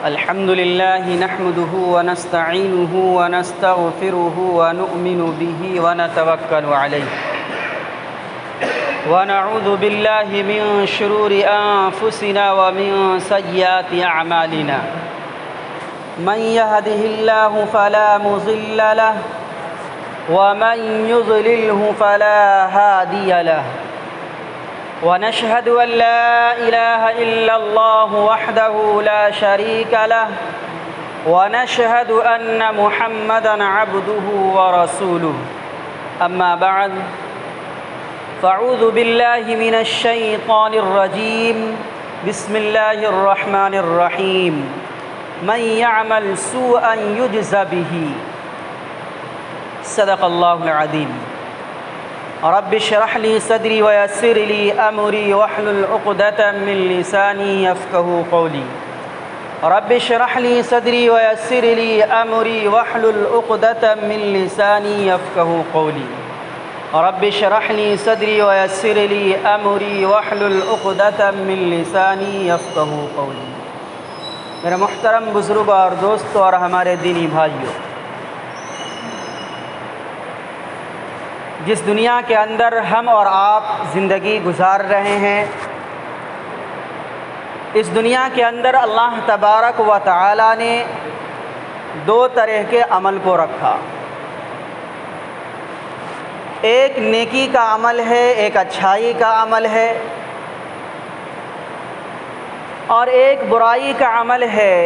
الحمد لله نحمده ونستعينه ونستغفره ونؤمن به ونتوكل عليه ونعوذ بالله من شرور أنفسنا ومن سيئات أعمالنا من يهده الله فلا مضل له ومن يضلله فلا هادي له ونشهد أن لا إله إلا الله وحده لا شريك له ونشهد أن محمدًا عبده ورسوله أما بعد فأعوذ بالله من الشيطان الرجيم بسم الله الرحمن الرحيم من يعمل سوءا يجز به صدق الله العظيم رب اشرح لي صدري ويسر لي أمري واحلل عقدة من لساني يفقهوا قولي رب اشرح لي صدري ويسر لي أمري واحلل عقدة من لساني يفقهوا قولي رب اشرح لي صدري ويسر لي أمري واحلل عقدة من لساني يفقهوا قولي میرے محترم بزرگوں اور دوستوں اور ہمارے دینی بھائیوں، جس دنیا کے اندر ہم اور آپ زندگی گزار رہے ہیں، اس دنیا کے اندر اللہ تبارک و تعالی نے دو طرح کے عمل کو رکھا۔ ایک نیکی کا عمل ہے، ایک اچھائی کا عمل ہے، اور ایک برائی کا عمل ہے۔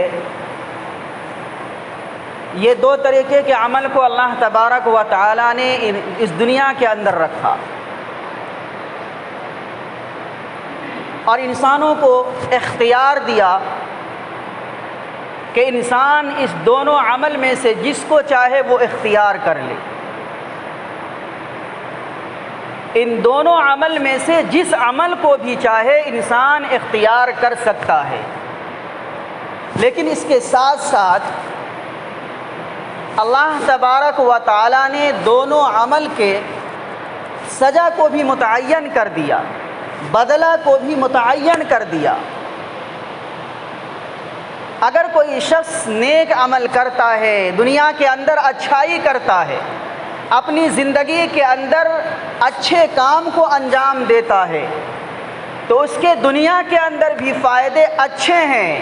یہ دو طریقے کے عمل کو اللہ تبارک و تعالی نے اس دنیا کے اندر رکھا اور انسانوں کو اختیار دیا کہ انسان اس دونوں عمل میں سے جس کو چاہے وہ اختیار کر لے۔ ان دونوں عمل میں سے جس عمل کو بھی چاہے انسان اختیار کر سکتا ہے، لیکن اس کے ساتھ ساتھ اللہ تبارک و تعالی نے دونوں عمل کے سزا کو بھی متعین کر دیا، بدلہ کو بھی متعین کر دیا۔ اگر کوئی شخص نیک عمل کرتا ہے، دنیا کے اندر اچھائی کرتا ہے، اپنی زندگی کے اندر اچھے کام کو انجام دیتا ہے، تو اس کے دنیا کے اندر بھی فائدے اچھے ہیں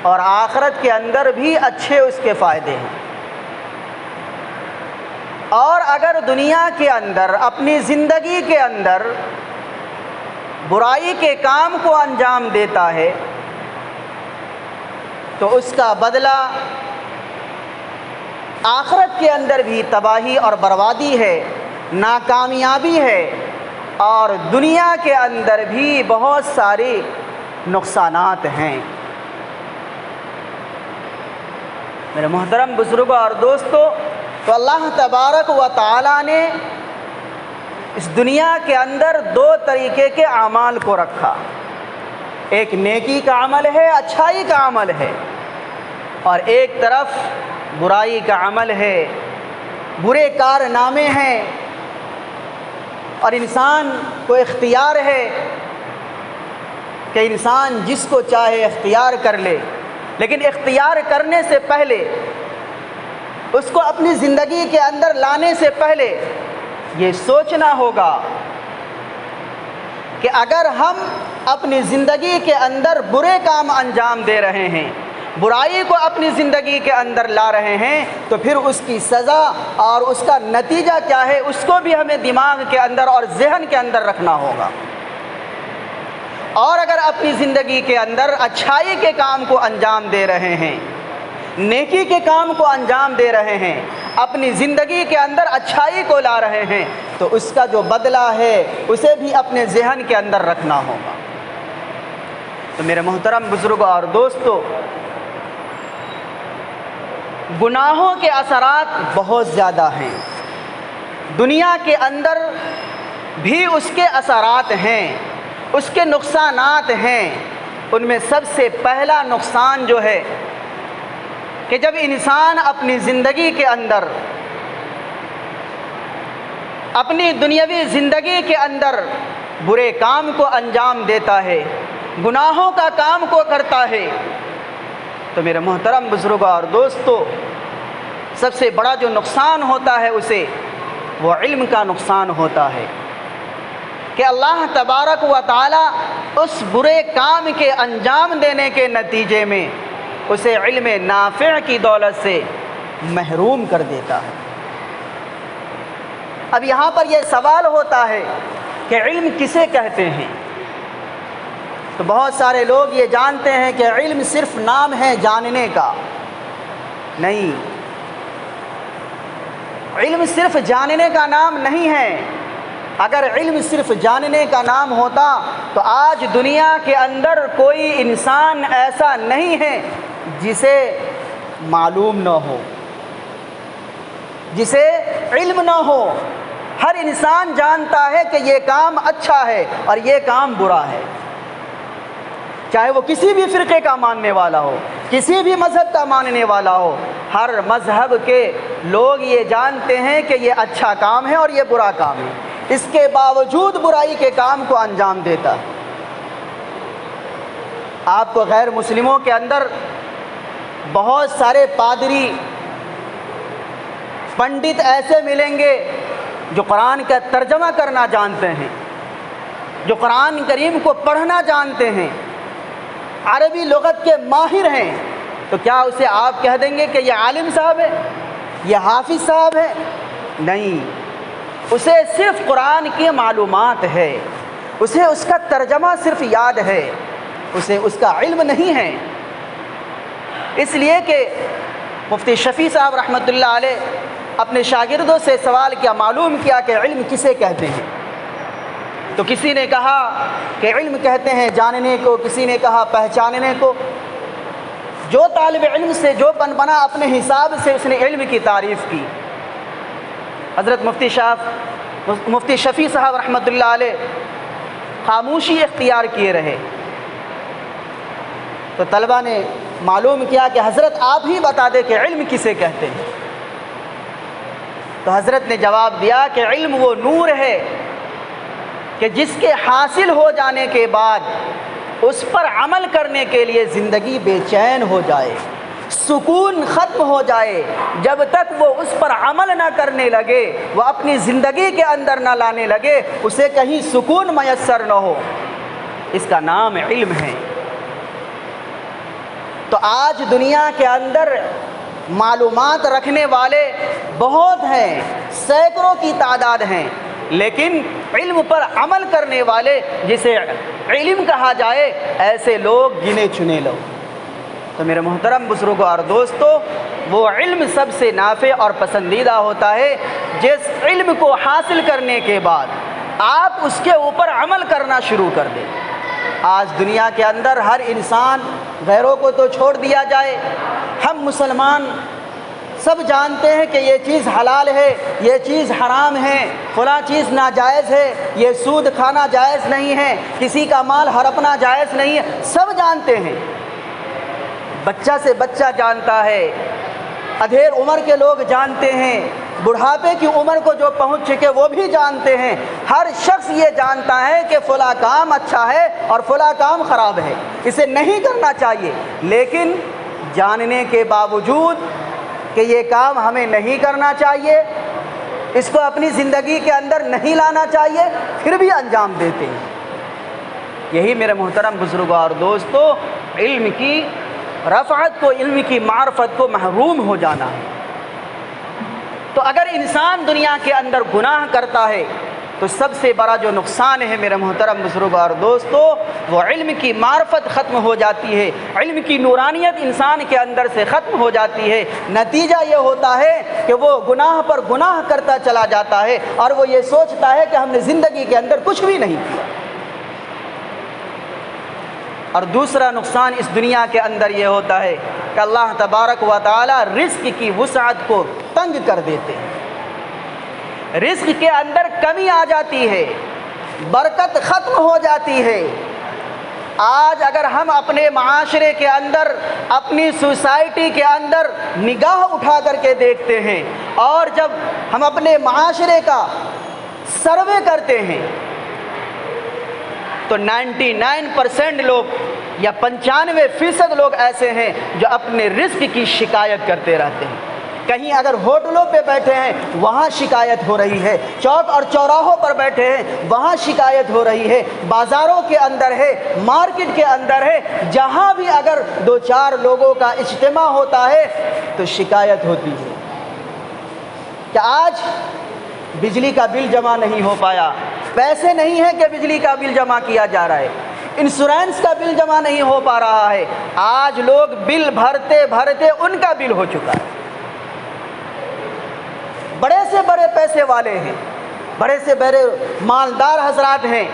اور آخرت کے اندر بھی اچھے اس کے فائدے ہیں۔ اور اگر دنیا کے اندر اپنی زندگی کے اندر برائی کے کام کو انجام دیتا ہے تو اس کا بدلہ آخرت کے اندر بھی تباہی اور بربادی ہے، ناکامیابی ہے، اور دنیا کے اندر بھی بہت سارے نقصانات ہیں۔ میرے محترم بزرگوں اور دوستوں، تو اللہ تبارک و تعالی نے اس دنیا کے اندر دو طریقے کے اعمال کو رکھا۔ ایک نیکی کا عمل ہے، اچھائی کا عمل ہے، اور ایک طرف برائی کا عمل ہے، برے کارنامے ہیں، اور انسان کو اختیار ہے کہ انسان جس کو چاہے اختیار کر لے، لیکن اختیار کرنے سے پہلے، اس کو اپنی زندگی کے اندر لانے سے پہلے یہ سوچنا ہوگا کہ اگر ہم اپنی زندگی کے اندر برے کام انجام دے رہے ہیں، برائی کو اپنی زندگی کے اندر لا رہے ہیں، تو پھر اس کی سزا اور اس کا نتیجہ کیا ہے، اس کو بھی ہمیں دماغ کے اندر اور ذہن کے اندر رکھنا ہوگا۔ اور اگر اپنی زندگی کے اندر اچھائی کے کام کو انجام دے رہے ہیں، نیکی کے کام کو انجام دے رہے ہیں، اپنی زندگی کے اندر اچھائی کو لا رہے ہیں، تو اس کا جو بدلہ ہے اسے بھی اپنے ذہن کے اندر رکھنا ہوگا۔ تو میرے محترم بزرگوں اور دوستوں، گناہوں کے اثرات بہت زیادہ ہیں، دنیا کے اندر بھی اس کے اثرات ہیں، اس کے نقصانات ہیں۔ ان میں سب سے پہلا نقصان جو ہے کہ جب انسان اپنی زندگی کے اندر، اپنی دنیاوی زندگی کے اندر برے کام کو انجام دیتا ہے، گناہوں کا کام کو کرتا ہے، تو میرے محترم بزرگوں اور دوستو، سب سے بڑا جو نقصان ہوتا ہے اسے وہ علم کا نقصان ہوتا ہے کہ اللہ تبارک و تعالی اس برے کام کے انجام دینے کے نتیجے میں اسے علم نافع کی دولت سے محروم کر دیتا ہے۔ اب یہاں پر یہ سوال ہوتا ہے کہ علم کسے کہتے ہیں؟ تو بہت سارے لوگ یہ جانتے ہیں کہ علم صرف نام ہے جاننے کا۔ نہیں، علم صرف جاننے کا نام نہیں ہے۔ اگر علم صرف جاننے کا نام ہوتا تو آج دنیا کے اندر کوئی انسان ایسا نہیں ہے جسے معلوم نہ ہو، جسے علم نہ ہو۔ ہر انسان جانتا ہے کہ یہ کام اچھا ہے اور یہ کام برا ہے، چاہے وہ کسی بھی فرقے کا ماننے والا ہو، کسی بھی مذہب کا ماننے والا ہو۔ ہر مذہب کے لوگ یہ جانتے ہیں کہ یہ اچھا کام ہے اور یہ برا کام ہے، اس کے باوجود برائی کے کام کو انجام دیتا ہے۔ آپ کو غیر مسلموں کے اندر بہت سارے پادری، پنڈت ایسے ملیں گے جو قرآن کا ترجمہ کرنا جانتے ہیں، جو قرآن کریم کو پڑھنا جانتے ہیں، عربی لغت کے ماہر ہیں، تو کیا اسے آپ کہہ دیں گے کہ یہ عالم صاحب ہے، یہ حافظ صاحب ہے؟ نہیں، اسے صرف قرآن کی معلومات ہے، اسے اس کا ترجمہ صرف یاد ہے، اسے اس کا علم نہیں ہے۔ اس لیے کہ مفتی شفیع صاحب رحمۃ اللہ علیہ اپنے شاگردوں سے سوال کیا، معلوم کیا کہ علم کسے کہتے ہیں؟ تو کسی نے کہا کہ علم کہتے ہیں جاننے کو، کسی نے کہا پہچاننے کو۔ جو طالب علم سے جو بنا اپنے حساب سے اس نے علم کی تعریف کی۔ حضرت مفتی شفیع صاحب رحمۃ اللہ علیہ خاموشی اختیار کیے رہے، تو طلبہ نے معلوم کیا کہ حضرت آپ ہی بتا دیں کہ علم کسے کہتے ہیں۔ تو حضرت نے جواب دیا کہ علم وہ نور ہے کہ جس کے حاصل ہو جانے کے بعد اس پر عمل کرنے کے لیے زندگی بے چین ہو جائے، سکون ختم ہو جائے۔ جب تک وہ اس پر عمل نہ کرنے لگے، وہ اپنی زندگی کے اندر نہ لانے لگے، اسے کہیں سکون میسر نہ ہو۔ اس کا نام علم ہے۔ تو آج دنیا کے اندر معلومات رکھنے والے بہت ہیں، سینکڑوں کی تعداد ہیں، لیکن علم پر عمل کرنے والے، جسے علم کہا جائے، ایسے لوگ گنے چنے لوگ۔ تو میرے محترم بزرگوں اور دوستو، وہ علم سب سے نافع اور پسندیدہ ہوتا ہے جس علم کو حاصل کرنے کے بعد آپ اس کے اوپر عمل کرنا شروع کر دیں۔ آج دنیا کے اندر ہر انسان، غیروں کو تو چھوڑ دیا جائے، ہم مسلمان سب جانتے ہیں کہ یہ چیز حلال ہے، یہ چیز حرام ہے، فلاں چیز ناجائز ہے، یہ سود کھانا جائز نہیں ہے، کسی کا مال ہڑپنا جائز نہیں ہے، سب جانتے ہیں۔ بچہ سے بچہ جانتا ہے، ادھیر عمر کے لوگ جانتے ہیں، بڑھاپے کی عمر کو جو پہنچ چکے وہ بھی جانتے ہیں۔ ہر شخص یہ جانتا ہے کہ فلاں کام اچھا ہے اور فلاں کام خراب ہے، اسے نہیں کرنا چاہیے، لیکن جاننے کے باوجود کہ یہ کام ہمیں نہیں کرنا چاہیے، اس کو اپنی زندگی کے اندر نہیں لانا چاہیے، پھر بھی انجام دیتے ہیں۔ یہی میرے محترم بزرگوں اور دوستو علم کی رفعت کو، علم کی معرفت کو محروم ہو جانا ہے۔ تو اگر انسان دنیا کے اندر گناہ کرتا ہے تو سب سے بڑا جو نقصان ہے میرے محترم بزرگوں اور دوستو، وہ علم کی معرفت ختم ہو جاتی ہے، علم کی نورانیت انسان کے اندر سے ختم ہو جاتی ہے۔ نتیجہ یہ ہوتا ہے کہ وہ گناہ پر گناہ کرتا چلا جاتا ہے اور وہ یہ سوچتا ہے کہ ہم نے زندگی کے اندر کچھ بھی نہیں کیا۔ اور دوسرا نقصان اس دنیا کے اندر یہ ہوتا ہے کہ اللہ تبارک و تعالی رزق کی وسعت کو تنگ کر دیتے ہیں، رزق کے اندر کمی آ جاتی ہے، برکت ختم ہو جاتی ہے۔ آج اگر ہم اپنے معاشرے کے اندر، اپنی سوسائٹی کے اندر نگاہ اٹھا کر کے دیکھتے ہیں اور جب ہم اپنے معاشرے کا سروے کرتے ہیں تو 99% لوگ یا 95% لوگ ایسے ہیں جو اپنے رزق کی شکایت کرتے رہتے ہیں۔ کہیں اگر ہوٹلوں پہ بیٹھے ہیں وہاں شکایت ہو رہی ہے، چوک اور چوراہوں پر بیٹھے ہیں وہاں شکایت ہو رہی ہے، بازاروں کے اندر ہے، مارکیٹ کے اندر ہے، جہاں بھی اگر 2-4 لوگوں کا اجتماع ہوتا ہے تو شکایت ہوتی ہے کہ آج بجلی کا بل جمع نہیں ہو پایا، پیسے نہیں ہیں کہ بجلی کا بل جمع کیا جا رہا ہے، انشورنس کا بل جمع نہیں ہو پا رہا ہے۔ آج لوگ بل بھرتے بھرتے ان کا بل ہو چکا ہے۔ بڑے سے بڑے پیسے والے ہیں، بڑے سے بڑے مالدار حضرات ہیں،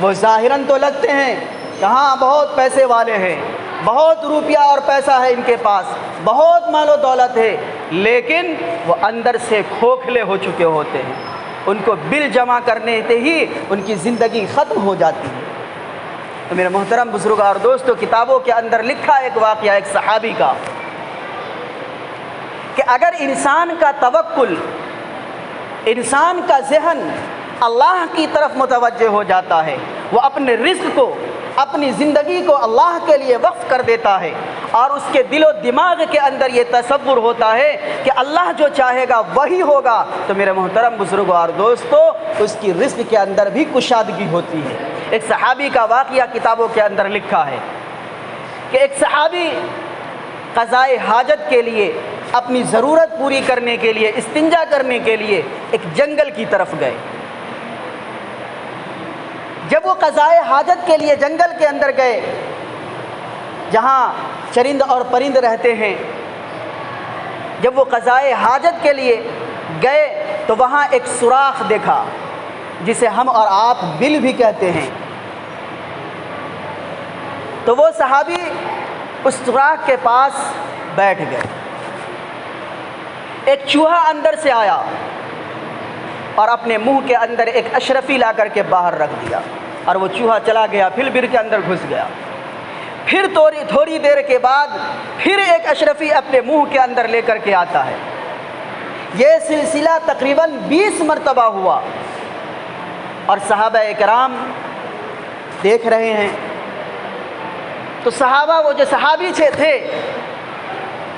وہ ظاہراً تو لگتے ہیں کہ ہاں بہت پیسے والے ہیں، بہت روپیہ اور پیسہ ہے ان کے پاس، بہت مال و دولت ہے، لیکن وہ اندر سے کھوکھلے ہو چکے ہوتے ہیں۔ ان کو بل جمع کرنے سے ہی ان کی زندگی ختم ہو جاتی ہے۔ تو میرے محترم بزرگ اور دوستو، کتابوں کے اندر لکھا ایک واقعہ ایک صحابی کا کہ اگر انسان کا توکل، انسان کا ذہن اللہ کی طرف متوجہ ہو جاتا ہے، وہ اپنے رزق کو، اپنی زندگی کو اللہ کے لیے وقف کر دیتا ہے، اور اس کے دل و دماغ کے اندر یہ تصور ہوتا ہے کہ اللہ جو چاہے گا وہی ہوگا، تو میرے محترم بزرگوں اور دوستو، اس کی رزق کے اندر بھی کشادگی ہوتی ہے۔ ایک صحابی کا واقعہ کتابوں کے اندر لکھا ہے کہ ایک صحابی قضائے حاجت کے لیے، اپنی ضرورت پوری کرنے کے لیے، استنجا کرنے کے لیے ایک جنگل کی طرف گئے۔ جب وہ قضائے حاجت کے لیے جنگل کے اندر گئے، جہاں چرند اور پرند رہتے ہیں، جب وہ قضائے حاجت کے لیے گئے تو وہاں ایک سوراخ دیکھا جسے ہم اور آپ بل بھی کہتے ہیں۔ تو وہ صحابی اس سوراخ کے پاس بیٹھ گئے۔ ایک چوہا اندر سے آیا اور اپنے منہ کے اندر ایک اشرفی لا کر کے باہر رکھ دیا، اور وہ چوہا چلا گیا، پھر بل کے اندر گھس گیا۔ پھر تھوڑی دیر کے بعد پھر ایک اشرفی اپنے منہ کے اندر لے کر کے آتا ہے۔ یہ سلسلہ تقریباً 20 مرتبہ ہوا، اور صحابہ اکرام دیکھ رہے ہیں۔ تو صحابہ، وہ جو صحابی تھے،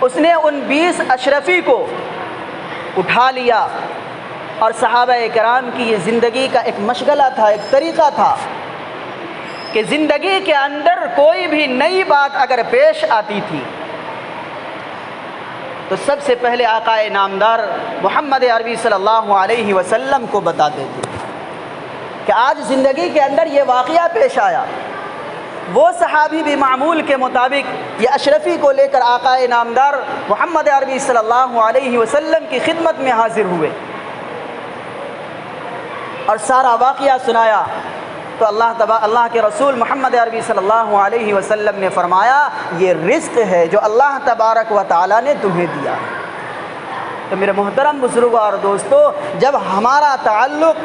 اس نے ان 20 اشرفی کو اٹھا لیا، اور صحابہ اکرام کی یہ زندگی کا ایک مشغلہ تھا، ایک طریقہ تھا کہ زندگی کے اندر کوئی بھی نئی بات اگر پیش آتی تھی تو سب سے پہلے آقا نامدار محمد عربی صلی اللہ علیہ وسلم کو بتاتے تھے کہ آج زندگی کے اندر یہ واقعہ پیش آیا۔ وہ صحابی بھی معمول کے مطابق یہ اشرفی کو لے کر آقا نامدار محمد عربی صلی اللہ علیہ وسلم کی خدمت میں حاضر ہوئے اور سارا واقعہ سنایا۔ تو اللہ کے رسول محمد عربی صلی اللہ علیہ وسلم نے فرمایا، یہ رزق ہے جو اللہ تبارک و تعالیٰ نے تمہیں دیا۔ تو میرے محترم بزرگوں اور دوستو، جب ہمارا تعلق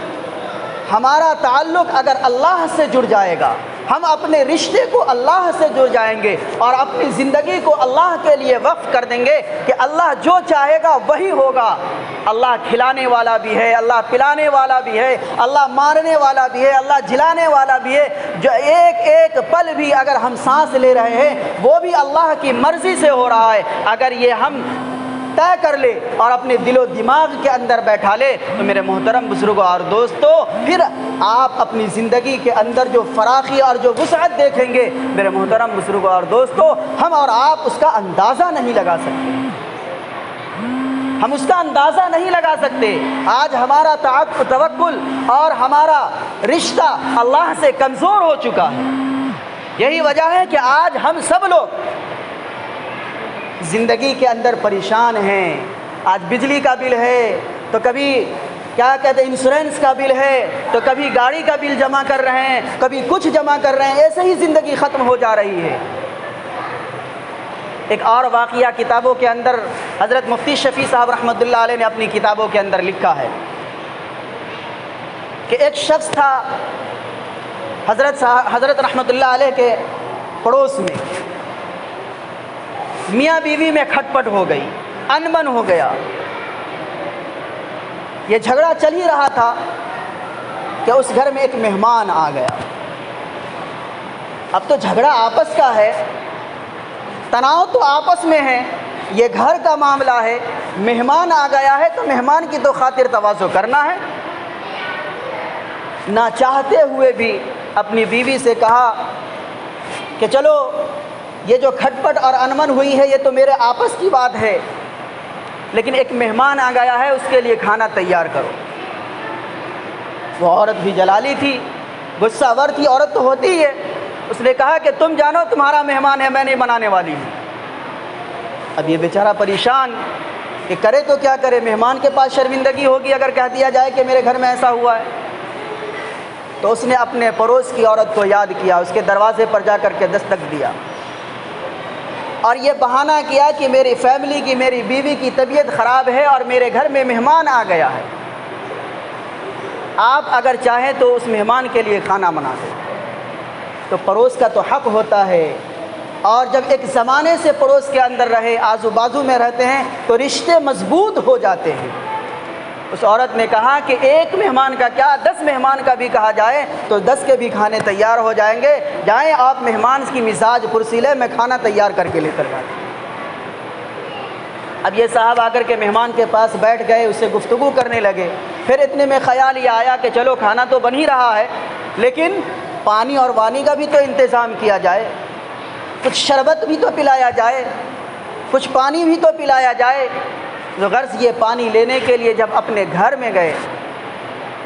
اگر اللہ سے جڑ جائے گا، ہم اپنے رشتے کو اللہ سے جڑ جائیں گے اور اپنی زندگی کو اللہ کے لیے وقف کر دیں گے کہ اللہ جو چاہے گا وہی ہوگا۔ اللہ کھلانے والا بھی ہے، اللہ پلانے والا بھی ہے، اللہ مارنے والا بھی ہے، اللہ جلانے والا بھی ہے۔ جو ایک پل بھی اگر ہم سانس لے رہے ہیں وہ بھی اللہ کی مرضی سے ہو رہا ہے۔ اگر یہ ہم طے کر لے اور اپنے دل و دماغ کے اندر بیٹھا لے تو میرے محترم بزرگوں اور دوستو، پھر آپ اپنی زندگی کے اندر جو فراخی اور جو وسعت دیکھیں گے میرے محترم بزرگوں اور دوستو، ہم اور آپ اس کا اندازہ نہیں لگا سکتے، ہم اس کا اندازہ نہیں لگا سکتے۔ آج ہمارا توکل اور ہمارا رشتہ اللہ سے کمزور ہو چکا ہے۔ یہی وجہ ہے کہ آج ہم سب لوگ زندگی کے اندر پریشان ہیں۔ آج بجلی کا بل ہے تو کبھی کیا کہتے ہیں انشورنس کا بل ہے تو کبھی گاڑی کا بل جمع کر رہے ہیں، کبھی کچھ جمع کر رہے ہیں، ایسے ہی زندگی ختم ہو جا رہی ہے۔ ایک اور واقعہ کتابوں کے اندر حضرت مفتی شفیع صاحب رحمۃ اللہ علیہ نے اپنی کتابوں کے اندر لکھا ہے کہ ایک شخص تھا حضرت رحمۃ اللہ علیہ کے پڑوس میں، میاں بیوی میں کھٹ پٹ ہو گئی، انبن ہو گیا۔ یہ جھگڑا چل ہی رہا تھا کہ اس گھر میں ایک مہمان آ گیا۔ اب تو جھگڑا آپس کا ہے، تناؤ تو آپس میں ہے، یہ گھر کا معاملہ ہے، مہمان آ گیا ہے تو مہمان کی تو خاطر تواضع کرنا ہے۔ نہ چاہتے ہوئے بھی اپنی بیوی سے کہا کہ چلو یہ جو کھٹ پٹ اور انمن ہوئی ہے یہ تو میرے آپس کی بات ہے، لیکن ایک مہمان آ گیا ہے، اس کے لیے کھانا تیار کرو۔ وہ عورت بھی جلالی تھی، غصہ ور تھی، عورت تو ہوتی ہی ہے۔ اس نے کہا کہ تم جانو تمہارا مہمان ہے، میں نہیں بنانے والی ہوں۔ اب یہ بیچارہ پریشان کہ کرے تو کیا کرے، مہمان کے پاس شرمندگی ہوگی اگر کہہ دیا جائے کہ میرے گھر میں ایسا ہوا ہے۔ تو اس نے اپنے پڑوس کی عورت کو یاد کیا، اس کے دروازے پر جا کر کے دستک دیا اور یہ بہانہ کیا کہ میری فیملی کی، میری بیوی کی طبیعت خراب ہے اور میرے گھر میں مہمان آ گیا ہے، آپ اگر چاہیں تو اس مہمان کے لیے کھانا بنا دیں۔ تو پڑوس کا تو حق ہوتا ہے، اور جب ایک زمانے سے پڑوس کے اندر رہے، آزو بازو میں رہتے ہیں تو رشتے مضبوط ہو جاتے ہیں۔ اس عورت نے کہا کہ ایک مہمان کا کیا، 10 مہمان کا بھی کہا جائے تو 10 کے بھی کھانے تیار ہو جائیں گے، جائیں آپ مہمان کی مزاج پرسی لیں، میں کھانا تیار کر کے لے کر جاتا ہوں۔ اب یہ صاحب آ کر کے مہمان کے پاس بیٹھ گئے، اس سے گفتگو کرنے لگے۔ پھر اتنے میں خیال یہ آیا کہ چلو کھانا تو بن ہی رہا ہے، لیکن پانی اور وانی کا بھی تو انتظام کیا جائے، کچھ شربت بھی تو پلایا جائے، کچھ پانی بھی تو پلایا جائے۔ تو غرض یہ پانی لینے کے لیے جب اپنے گھر میں گئے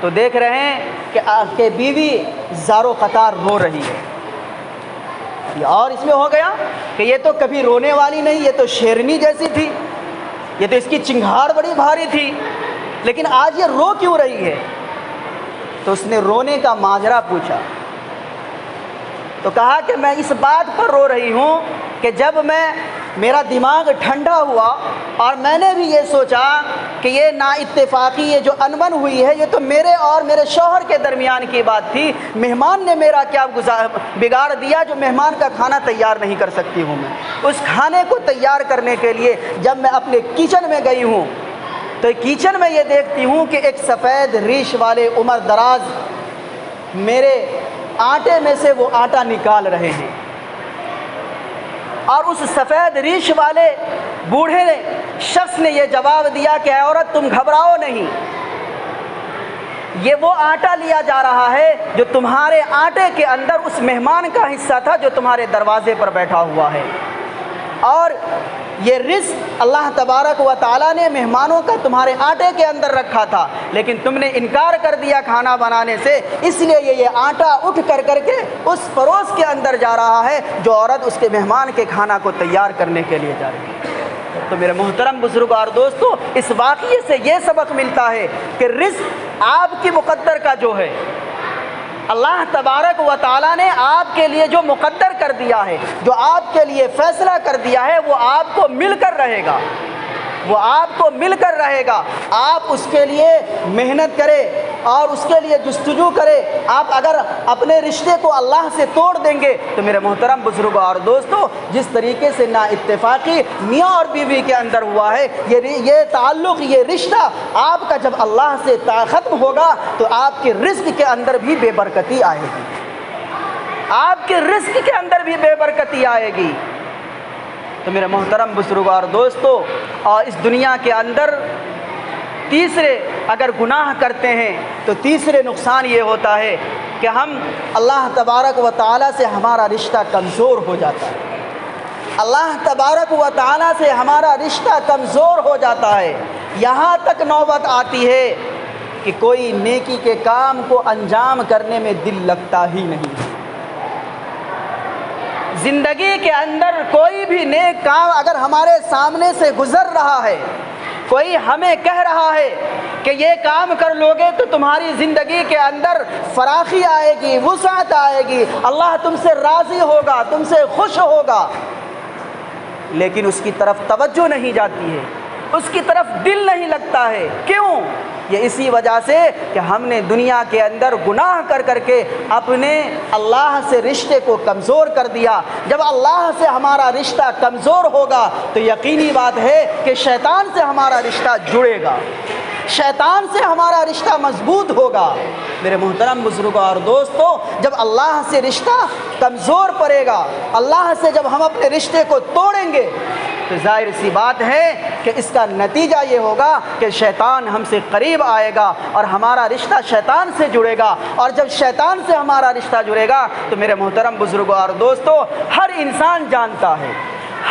تو دیکھ رہے ہیں کہ بیوی زارو قطار رو رہی ہے۔ اور اس میں ہو گیا کہ یہ تو کبھی رونے والی نہیں، یہ تو شیرنی جیسی تھی، یہ تو اس کی چنگھاڑ بڑی بھاری تھی، لیکن آج یہ رو کیوں رہی ہے؟ تو اس نے رونے کا ماجرا پوچھا، تو کہا کہ میں اس بات پر رو رہی ہوں کہ جب میرا دماغ ٹھنڈا ہوا اور میں نے بھی یہ سوچا کہ یہ نا اتفاقی، یہ جو انبن ہوئی ہے یہ تو میرے اور میرے شوہر کے درمیان کی بات تھی، مہمان نے میرا کیا بگاڑ دیا جو مہمان کا کھانا تیار نہیں کر سکتی ہوں میں۔ اس کھانے کو تیار کرنے کے لیے جب میں اپنے کچن میں گئی ہوں تو کچن میں یہ دیکھتی ہوں کہ ایک سفید ریش والے عمر دراز میرے آٹے میں سے وہ آٹا نکال رہے ہیں، اور اس سفید ریش والے بوڑھے شخص نے یہ جواب دیا کہ اے عورت تم گھبراؤ نہیں، یہ وہ آٹا لیا جا رہا ہے جو تمہارے آٹے کے اندر اس مہمان کا حصہ تھا جو تمہارے دروازے پر بیٹھا ہوا ہے، اور یہ رزق اللہ تبارک و تعالیٰ نے مہمانوں کا تمہارے آٹے کے اندر رکھا تھا، لیکن تم نے انکار کر دیا کھانا بنانے سے، اس لیے یہ آٹا اٹھ کر کے اس پڑوس کے اندر جا رہا ہے جو عورت اس کے مہمان کے کھانا کو تیار کرنے کے لیے جا رہی ہے۔ تو میرے محترم بزرگ اور دوستو، اس واقعے سے یہ سبق ملتا ہے کہ رزق آپ کی مقدر کا جو ہے، اللہ تبارک و تعالیٰ نے آپ کے لیے جو مقدر کر دیا ہے، جو آپ کے لیے فیصلہ کر دیا ہے، وہ آپ کو مل کر رہے گا، وہ آپ کو مل کر رہے گا۔ آپ اس کے لیے محنت کرے اور اس کے لیے جستجو کرے۔ آپ اگر اپنے رشتے کو اللہ سے توڑ دیں گے تو میرے محترم بزرگوں اور دوستو، جس طریقے سے نا اتفاقی میاں اور بیوی کے اندر ہوا ہے، یہ تعلق، یہ رشتہ آپ کا جب اللہ سے ختم ہوگا تو آپ کے رزق کے اندر بھی بے برکتی آئے گی، آپ کے رزق کے اندر بھی بے برکتی آئے گی۔ تو میرے محترم بزرگوں اور دوستو، اور اس دنیا کے اندر تیسرے اگر گناہ کرتے ہیں تو تیسرے نقصان یہ ہوتا ہے کہ ہم اللہ تبارک و تعالیٰ سے ہمارا رشتہ کمزور ہو جاتا ہے، اللہ تبارک و تعالیٰ سے ہمارا رشتہ کمزور ہو جاتا ہے، یہاں تک نوبت آتی ہے کہ کوئی نیکی کے کام کو انجام کرنے میں دل لگتا ہی نہیں۔ زندگی کے اندر کوئی بھی نیک کام اگر ہمارے سامنے سے گزر رہا ہے، کوئی ہمیں کہہ رہا ہے کہ یہ کام کر لو گے تو تمہاری زندگی کے اندر فراخی آئے گی، وسعت آئے گی، اللہ تم سے راضی ہوگا، تم سے خوش ہوگا، لیکن اس کی طرف توجہ نہیں جاتی ہے، اس کی طرف دل نہیں لگتا ہے۔ کیوں؟ یہ اسی وجہ سے کہ ہم نے دنیا کے اندر گناہ کر کے اپنے اللہ سے رشتے کو کمزور کر دیا۔ جب اللہ سے ہمارا رشتہ کمزور ہوگا تو یقینی بات ہے کہ شیطان سے ہمارا رشتہ جڑے گا، شیطان سے ہمارا رشتہ مضبوط ہوگا۔ میرے محترم بزرگوں اور دوستوں، جب اللہ سے رشتہ کمزور پڑے گا، اللہ سے جب ہم اپنے رشتے کو توڑیں گے، تو ظاہر سی بات ہے کہ اس کا نتیجہ یہ ہوگا کہ شیطان ہم سے قریب آئے گا اور ہمارا رشتہ شیطان سے جڑے گا، اور جب شیطان سے ہمارا رشتہ جڑے گا تو میرے محترم بزرگوں اور دوستوں، ہر انسان جانتا ہے،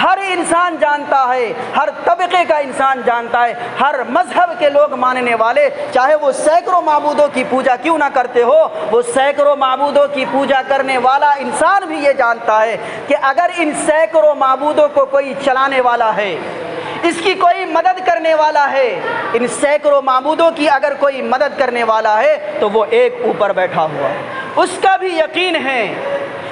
ہر انسان جانتا ہے، ہر طبقے کا انسان جانتا ہے، ہر مذہب کے لوگ ماننے والے، چاہے وہ سینکڑوں معبودوں کی پوجا کیوں نہ کرتے ہو، وہ سینکڑوں معبودوں کی پوجا کرنے والا انسان بھی یہ جانتا ہے کہ اگر ان سینکڑوں معبودوں کو کوئی چلانے والا ہے، اس کی کوئی مدد کرنے والا ہے، ان سینکڑوں معبودوں کی اگر کوئی مدد کرنے والا ہے تو وہ ایک اوپر بیٹھا ہوا ہے، اس کا بھی یقین ہے۔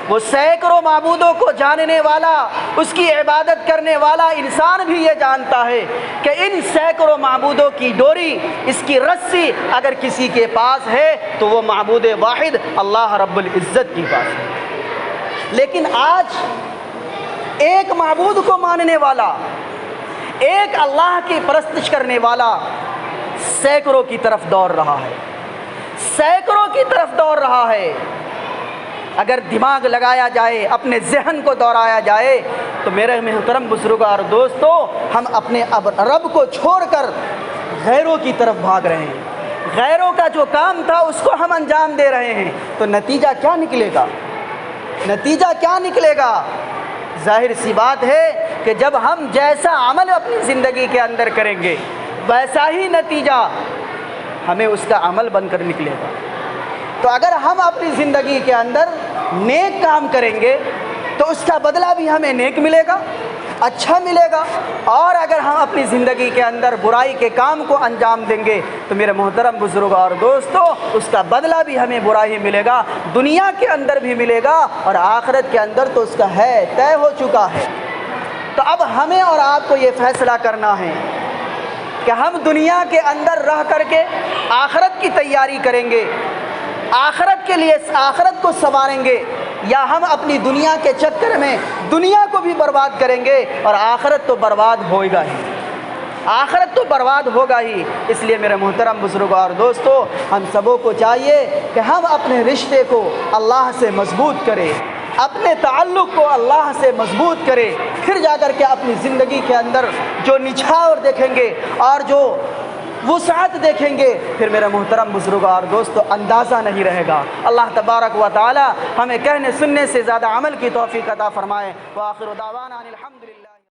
وہ سینکڑوں معبودوں کو جاننے والا، اس کی عبادت کرنے والا انسان بھی یہ جانتا ہے کہ ان سینکڑوں معبودوں کی ڈوری، اس کی رسی اگر کسی کے پاس ہے تو وہ معبود واحد اللہ رب العزت کی پاس ہے۔ لیکن آج ایک معبود کو ماننے والا، ایک اللہ کی پرستش کرنے والا سینکڑوں کی طرف دوڑ رہا ہے، سینکڑوں کی طرف دوڑ رہا ہے۔ اگر دماغ لگایا جائے، اپنے ذہن کو دوڑایا جائے تو میرے محترم بزرگوں اور دوستوں، ہم اپنے اب رب کو چھوڑ کر غیروں کی طرف بھاگ رہے ہیں، غیروں کا جو کام تھا اس کو ہم انجام دے رہے ہیں، تو نتیجہ کیا نکلے گا؟ نتیجہ کیا نکلے گا؟ ظاہر سی بات ہے کہ جب ہم جیسا عمل اپنی زندگی کے اندر کریں گے ویسا ہی نتیجہ ہمیں اس کا عمل بن کر نکلے گا۔ تو اگر ہم اپنی زندگی کے اندر نیک کام کریں گے تو اس کا بدلہ بھی ہمیں نیک ملے گا، اچھا ملے گا، اور اگر ہم اپنی زندگی کے اندر برائی کے کام کو انجام دیں گے تو میرے محترم بزرگوں اور دوستوں، اس کا بدلہ بھی ہمیں برا ہی ملے گا، دنیا کے اندر بھی ملے گا اور آخرت کے اندر تو اس کا ہے، طے ہو چکا ہے۔ تو اب ہمیں اور آپ کو یہ فیصلہ کرنا ہے کہ ہم دنیا کے اندر رہ کر کے آخرت کی تیاری کریں گے، آخرت کے لیے آخرت کو سنواریں گے، یا ہم اپنی دنیا کے چکر میں دنیا کو بھی برباد کریں گے اور آخرت تو برباد ہوگا ہی، آخرت تو برباد ہوگا ہی۔ اس لیے میرے محترم بزرگوں اور دوستوں، ہم سبوں کو چاہیے کہ ہم اپنے رشتے کو اللہ سے مضبوط کریں، اپنے تعلق کو اللہ سے مضبوط کریں، پھر جا کر کے اپنی زندگی کے اندر جو نچھاور دیکھیں گے اور جو وسعت دیکھیں گے، پھر میرے محترم بزرگوں اور دوستو اندازہ نہیں رہے گا۔ اللہ تبارک و تعالی ہمیں کہنے سننے سے زیادہ عمل کی توفیق عطا فرمائے۔ وآخر دعوانا ان الحمد